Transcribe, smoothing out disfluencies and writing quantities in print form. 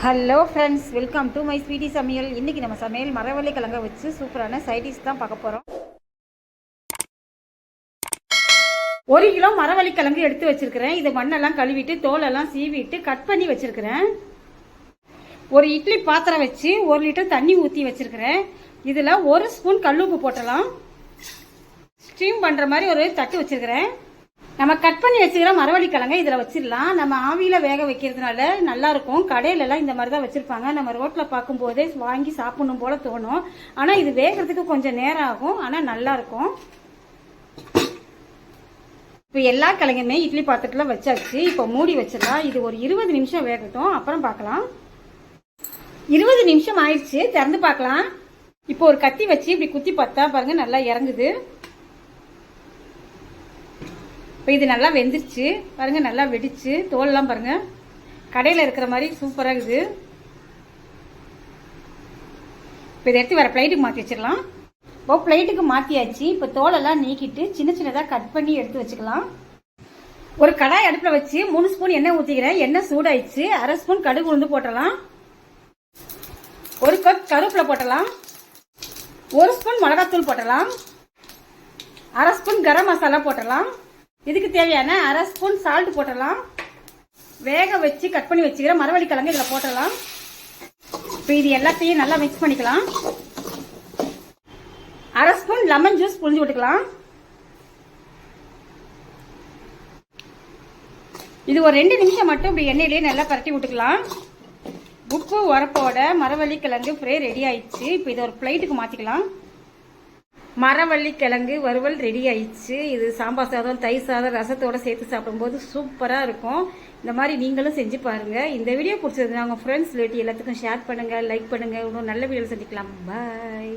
Hello friends, welcome to my sweety சமையல். இன்றைக்கி நம்ம சமையல் மரவள்ளி கிழங்க வச்சு சூப்பரான சைடிஷ் தான் பார்க்க போகிறோம். 1 கிலோ மரவள்ளி கிழங்கு எடுத்து வச்சுருக்கிறேன். இதை மண்ணெல்லாம் கழுவிட்டு தோலெல்லாம் சீவிட்டு கட் பண்ணி வச்சுருக்கிறேன். ஒரு இட்லி பாத்திரம் வச்சு 1 லிட்டர் தண்ணி ஊற்றி வச்சுருக்கிறேன். இதில் 1 ஸ்பூன் கல்லுப்பு போட்டலாம். ஸ்டீம் பண்ணுற மாதிரி ஒரு தட்டு வச்சுருக்கிறேன். நம்ம கட் பண்ணி வச்சுக்கிற மரவள்ளி கிழங்க இதில் வச்சிடலாம். நம்ம ஆவியில் வேக வைக்கிறதுனால நல்லாயிருக்கும். கடையிலலாம் இந்த மாதிரி தான் வச்சுருப்பாங்க. நம்ம ரோட்டில் பார்க்கும்போதே வாங்கி சாப்பிடணும் போல தோணும். ஆனால் இது வேகிறதுக்கு கொஞ்சம் நேரம் ஆகும். ஆனால் நல்லாயிருக்கும். இப்போ எல்லா கிழங்குமே இட்லி பாத்திரத்தில் வச்சாச்சு. இப்போ மூடி வச்சிடலாம். இது ஒரு 20 நிமிஷம் வேகட்டும், அப்புறம் பார்க்கலாம். 20 நிமிஷம் ஆயிடுச்சு. திறந்து பார்க்கலாம். இப்போ ஒரு கத்தி வச்சு இப்படி குத்தி பார்த்தா பாருங்க, நல்லா இறங்குது. இப்போ இது நல்லா வெந்துருச்சு பாருங்க, நல்லா வெடிச்சு தோலெல்லாம் பாருங்க, கடையில் இருக்கிற மாதிரி சூப்பராக இருக்குது. இப்போ இதை எடுத்து வேற பிளேட்டுக்கு மாற்றி வச்சிடலாம். இப்போ பிளேட்டுக்கு மாற்றியாச்சு. இப்போ தோலெல்லாம் நீக்கிட்டு சின்ன சின்னதாக கட் பண்ணி எடுத்து வச்சுக்கலாம். ஒரு கடாய் அடுப்பில் வச்சு 3 ஸ்பூன் எண்ணெய் ஊற்றிக்கிறேன். எண்ணெய் சூடாயிடுச்சு. 1/2 ஸ்பூன் கடுகு உளுந்து போட்டலாம். 1 கப் கருவேப்பிலை போட்டலாம். 1 ஸ்பூன் மிளகாத்தூள் போட்டலாம். 1/2 ஸ்பூன் கரம் மசாலா போட்டலாம். இதுக்கு தேவையான 1/2 ஸ்பூன் சால்ட் போட்டலாம். வேக வச்சு கட் பண்ணி வச்சுக்கிற மரவள்ளி கிழங்கு இதில் போட்டலாம். இப்போ இது எல்லாத்தையும் நல்லா மிக்ஸ் பண்ணிக்கலாம். 1/2 ஸ்பூன் லெமன் ஜூஸ் புழிஞ்சு விட்டுக்கலாம். இது ஒரு 2 நிமிஷம் மட்டும் இப்படி எண்ணெயிலேயே நல்லா பரட்டி விட்டுக்கலாம். உப்பு உரப்போட மரவள்ளி கிழங்கு ஃப்ரை ரெடி ஆயிடுச்சு. இப்போ இதை ஒரு பிளேட்டுக்கு மாற்றிக்கலாம். மரவள்ளி கிழங்கு வறுவல் ரெடி ஆயிடுச்சு. இது சாம்பார் சாதம், தயிர் சாதம், ரசத்தோட சேர்த்து சாப்பிடும்போது சூப்பராக இருக்கும். இந்த மாதிரி நீங்களும் செஞ்சு பாருங்கள். இந்த வீடியோ பிடிச்சதுன்னா உங்கள் ஃப்ரெண்ட்ஸ் ரிலேட்டிவ் எல்லாத்துக்கும் ஷேர் பண்ணுங்கள், லைக் பண்ணுங்கள். இன்னும் நல்ல வீடியோ சந்திக்கலாம். பாய்.